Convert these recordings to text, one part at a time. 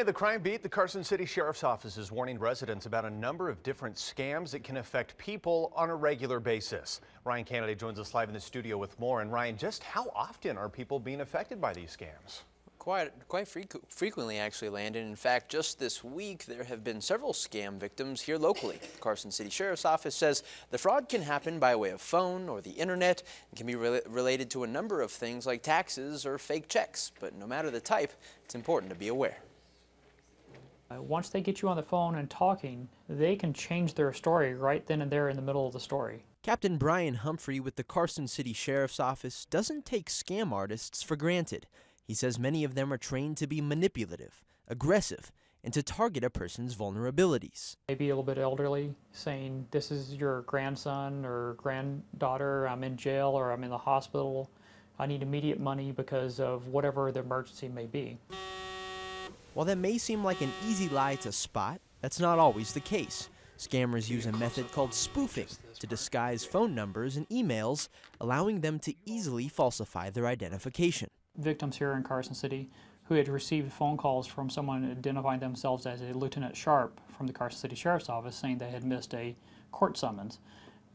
Into the crime beat, the Carson City Sheriff's Office is warning residents about a number of different scams that can affect people on a regular basis. Ryan Kennedy joins us live in the studio with more. And Ryan, just how often are people being affected by these scams? Quite frequently, actually, Landon. In fact, just this week, there have been several scam victims here locally. The Carson City Sheriff's Office says the fraud can happen by way of phone or the internet and can be related to a number of things like taxes or fake checks. But no matter the type, it's important to be aware. Once they get you on the phone and talking, they can change their story right then and there in the middle of the story. Captain Brian Humphrey with the Carson City Sheriff's Office doesn't take scam artists for granted. He says many of them are trained to be manipulative, aggressive, and to target a person's vulnerabilities. Maybe a little bit elderly, saying, this is your grandson or granddaughter, I'm in jail or I'm in the hospital, I need immediate money because of whatever the emergency may be. While that may seem like an easy lie to spot, that's not always the case. Scammers use a method called spoofing to disguise phone numbers and emails, allowing them to easily falsify their identification. Victims here in Carson City who had received phone calls from someone identifying themselves as a Lieutenant Sharp from the Carson City Sheriff's Office saying they had missed a court summons.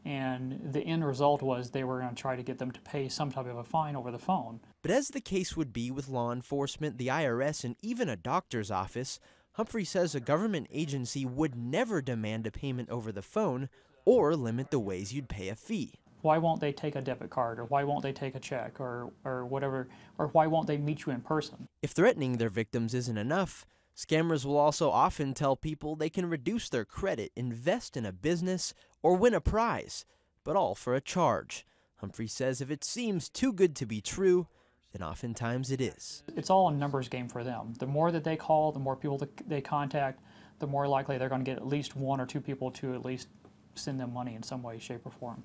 And the end result was they were going to try to get them to pay some type of a fine over the phone. But as the case would be with law enforcement, the IRS, and even a doctor's office, Humphrey says a government agency would never demand a payment over the phone or limit the ways you'd pay a fee. Why won't they take a debit card, or why won't they take a check, or whatever, or why won't they meet you in person? If threatening their victims isn't enough, scammers will also often tell people they can reduce their credit, invest in a business, or win a prize, but all for a charge. Humphrey says if it seems too good to be true, then oftentimes it is. It's all a numbers game for them. The more that they call, the more people that they contact, the more likely they're going to get at least one or two people to at least send them money in some way, shape, or form.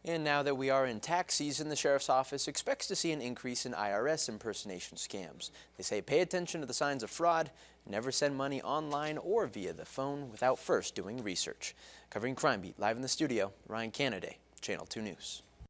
And now that we are in tax season, the Sheriff's Office expects to see an increase in IRS impersonation scams. They say pay attention to the signs of fraud, never send money online or via the phone without first doing research. Covering Crime Beat live in the studio, Ryan Kennedy, Channel 2 News.